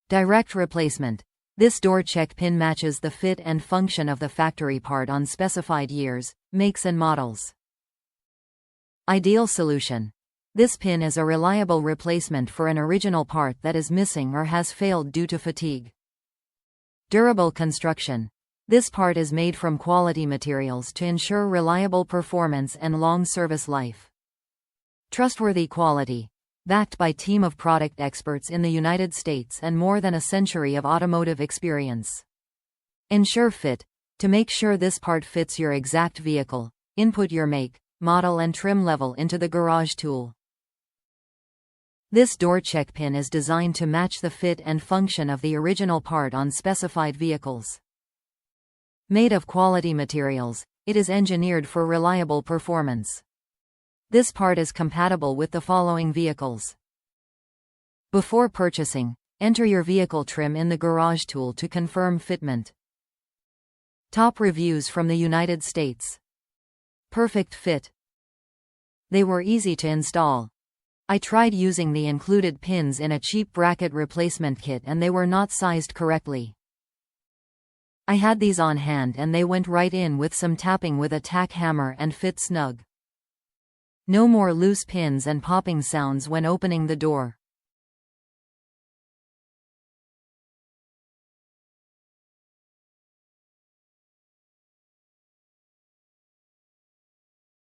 Direct replacement. This door check pin matches the fit and function of the factory part on specified years, makes and models. Ideal solution. This pin is a reliable replacement for an original part that is missing or has failed due to fatigue. Durable construction. This part is made from quality materials to ensure reliable performance and long service life. Trustworthy quality. Backed by a team of product experts in the United States and more than a century of automotive experience. Ensure fit. To make sure this part fits your exact vehicle, input your make, model and trim level into the garage tool. This door check pin is designed to match the fit and function of the original part on specified vehicles. Made of quality materials, it is engineered for reliable performance. This part is compatible with the following vehicles. Before purchasing, enter your vehicle trim in the garage tool to confirm fitment. Top reviews from the United States. Perfect fit. They were easy to install. I tried using the included pins in a cheap bracket replacement kit and they were not sized correctly. I had these on hand and they went right in with some tapping with a tack hammer and fit snug. No more loose pins and popping sounds when opening the door.